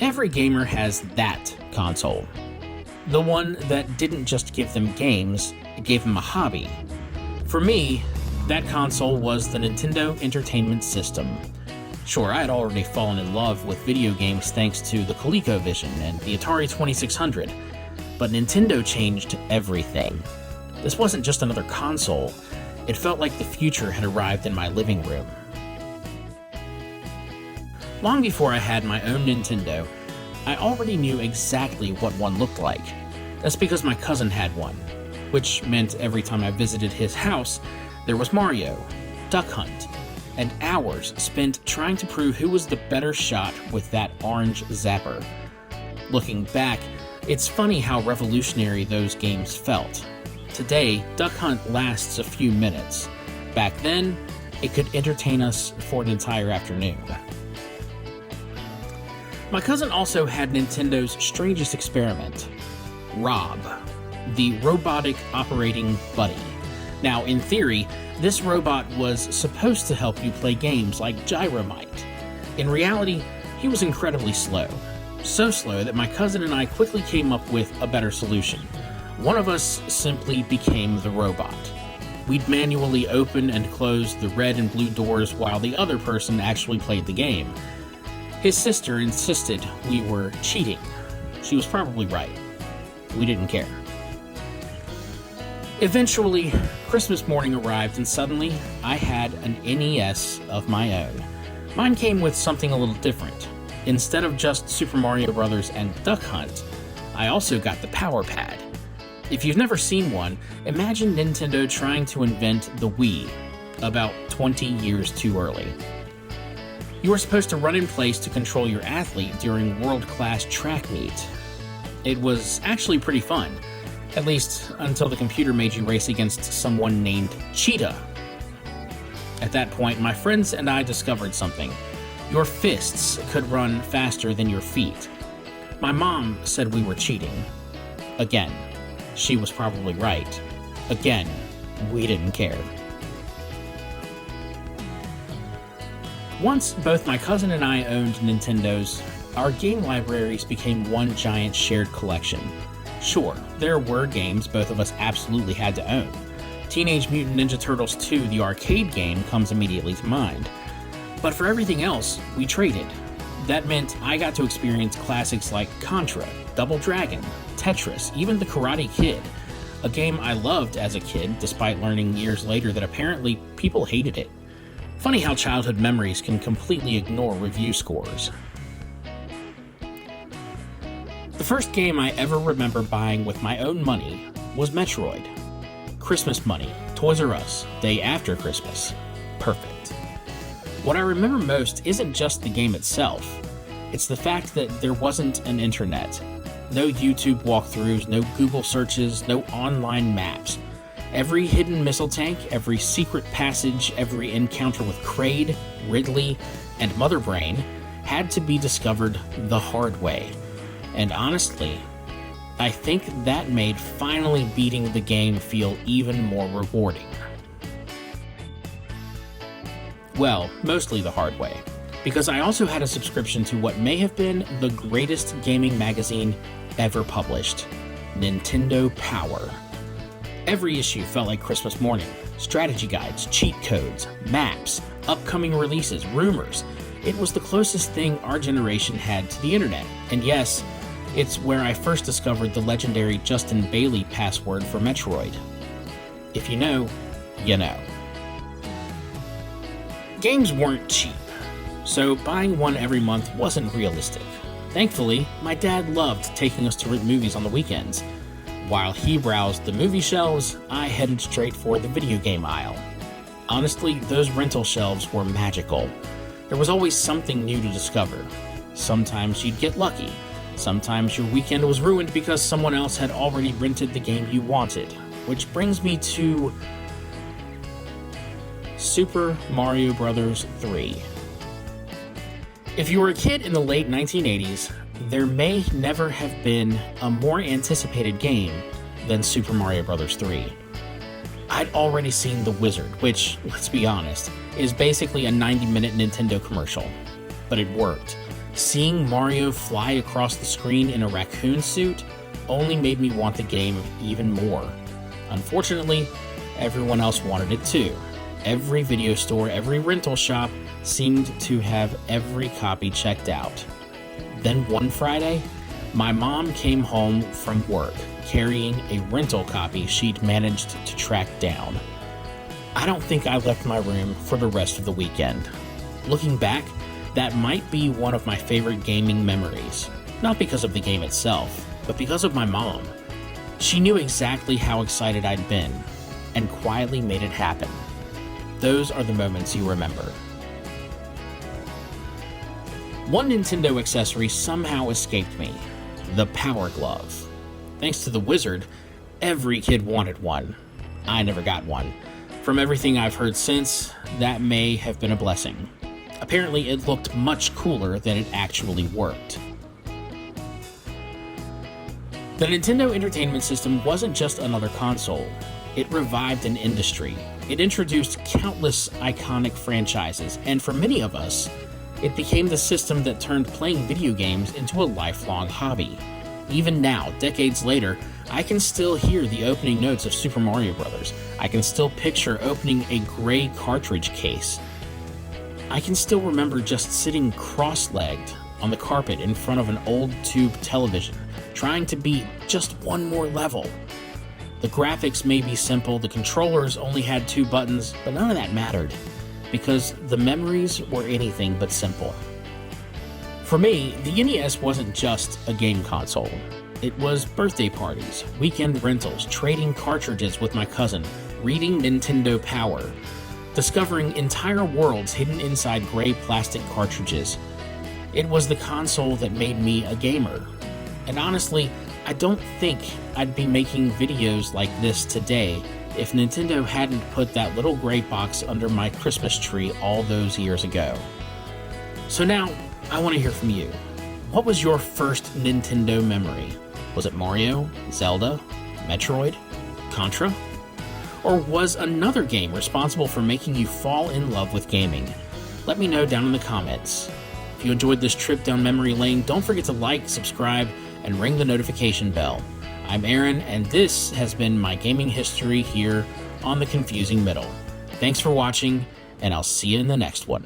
Every gamer has that console. The one that didn't just give them games, it gave them a hobby. For me, that console was the Nintendo Entertainment System. Sure, I had already fallen in love with video games thanks to the ColecoVision and the Atari 2600, but Nintendo changed everything. This wasn't just another console, it felt like the future had arrived in my living room. Long before I had my own Nintendo, I already knew exactly what one looked like. That's because my cousin had one, which meant every time I visited his house, there was Mario, Duck Hunt, and hours spent trying to prove who was the better shot with that orange zapper. Looking back, it's funny how revolutionary those games felt. Today, Duck Hunt lasts a few minutes. Back then, it could entertain us for an entire afternoon. My cousin also had Nintendo's strangest experiment, R.O.B, the robotic operating buddy. Now, in theory, this robot was supposed to help you play games like Gyromite. In reality, he was incredibly slow. So slow that my cousin and I quickly came up with a better solution. One of us simply became the robot. We'd manually open and close the red and blue doors while the other person actually played the game. His sister insisted we were cheating. She was probably right. We didn't care. Eventually, Christmas morning arrived and suddenly I had an NES of my own. Mine came with something a little different. Instead of just Super Mario Bros. And Duck Hunt, I also got the Power Pad. If you've never seen one, imagine Nintendo trying to invent the Wii about 20 years too early. You were supposed to run in place to control your athlete during world-class track meet. It was actually pretty fun, at least until the computer made you race against someone named Cheetah. At that point, my friends and I discovered something. Your fists could run faster than your feet. My mom said we were cheating. Again, she was probably right. Again, we didn't care. Once both my cousin and I owned Nintendos, our game libraries became one giant shared collection. Sure, there were games both of us absolutely had to own. Teenage Mutant Ninja Turtles 2, the arcade game, comes immediately to mind. But for everything else, we traded. That meant I got to experience classics like Contra, Double Dragon, Tetris, even The Karate Kid, a game I loved as a kid despite learning years later that apparently people hated it. Funny how childhood memories can completely ignore review scores. The first game I ever remember buying with my own money was Metroid. Christmas money, Toys R Us, day after Christmas. Perfect. What I remember most isn't just the game itself. It's the fact that there wasn't an internet. No YouTube walkthroughs, no Google searches, no online maps. Every hidden missile tank, every secret passage, every encounter with Kraid, Ridley, and Mother Brain had to be discovered the hard way. And honestly, I think that made finally beating the game feel even more rewarding. Well, mostly the hard way, because I also had a subscription to what may have been the greatest gaming magazine ever published, Nintendo Power. Every issue felt like Christmas morning. Strategy guides, cheat codes, maps, upcoming releases, rumors. It was the closest thing our generation had to the internet. And yes, it's where I first discovered the legendary Justin Bailey password for Metroid. If you know, you know. Games weren't cheap, so buying one every month wasn't realistic. Thankfully, my dad loved taking us to rent movies on the weekends. While he browsed the movie shelves, I headed straight for the video game aisle. Honestly, those rental shelves were magical. There was always something new to discover. Sometimes you'd get lucky. Sometimes your weekend was ruined because someone else had already rented the game you wanted. Which brings me to Super Mario Bros. 3. If you were a kid in the late 1980s, there may never have been a more anticipated game than Super Mario Bros. 3. I'd already seen The Wizard, which, let's be honest, is basically a 90-minute Nintendo commercial. But it worked. Seeing Mario fly across the screen in a raccoon suit only made me want the game even more. Unfortunately, everyone else wanted it too. Every video store, every rental shop seemed to have every copy checked out. Then one Friday, my mom came home from work carrying a rental copy she'd managed to track down. I don't think I left my room for the rest of the weekend. Looking back, that might be one of my favorite gaming memories. Not because of the game itself, but because of my mom. She knew exactly how excited I'd been, and quietly made it happen. Those are the moments you remember. One Nintendo accessory somehow escaped me: the Power Glove. Thanks to the wizard, every kid wanted one. I never got one. From everything I've heard since, that may have been a blessing. Apparently, it looked much cooler than it actually worked. The Nintendo Entertainment System wasn't just another console. It revived an industry. It introduced countless iconic franchises, and for many of us, it became the system that turned playing video games into a lifelong hobby. Even now, decades later, I can still hear the opening notes of Super Mario Bros. I can still picture opening a gray cartridge case. I can still remember just sitting cross-legged on the carpet in front of an old tube television, trying to beat just one more level. The graphics may be simple, the controllers only had 2 buttons, but none of that mattered, because the memories were anything but simple. For me, the NES wasn't just a game console. It was birthday parties, weekend rentals, trading cartridges with my cousin, reading Nintendo Power, discovering entire worlds hidden inside gray plastic cartridges. It was the console that made me a gamer. And honestly, I don't think I'd be making videos like this today if Nintendo hadn't put that little gray box under my Christmas tree all those years ago. So now, I want to hear from you. What was your first Nintendo memory? Was it Mario, Zelda, Metroid, Contra? Or was another game responsible for making you fall in love with gaming? Let me know down in the comments. If you enjoyed this trip down memory lane, don't forget to like, subscribe, and ring the notification bell. I'm Aaron, and this has been my gaming history here on The Confusing Middle. Thanks for watching, and I'll see you in the next one.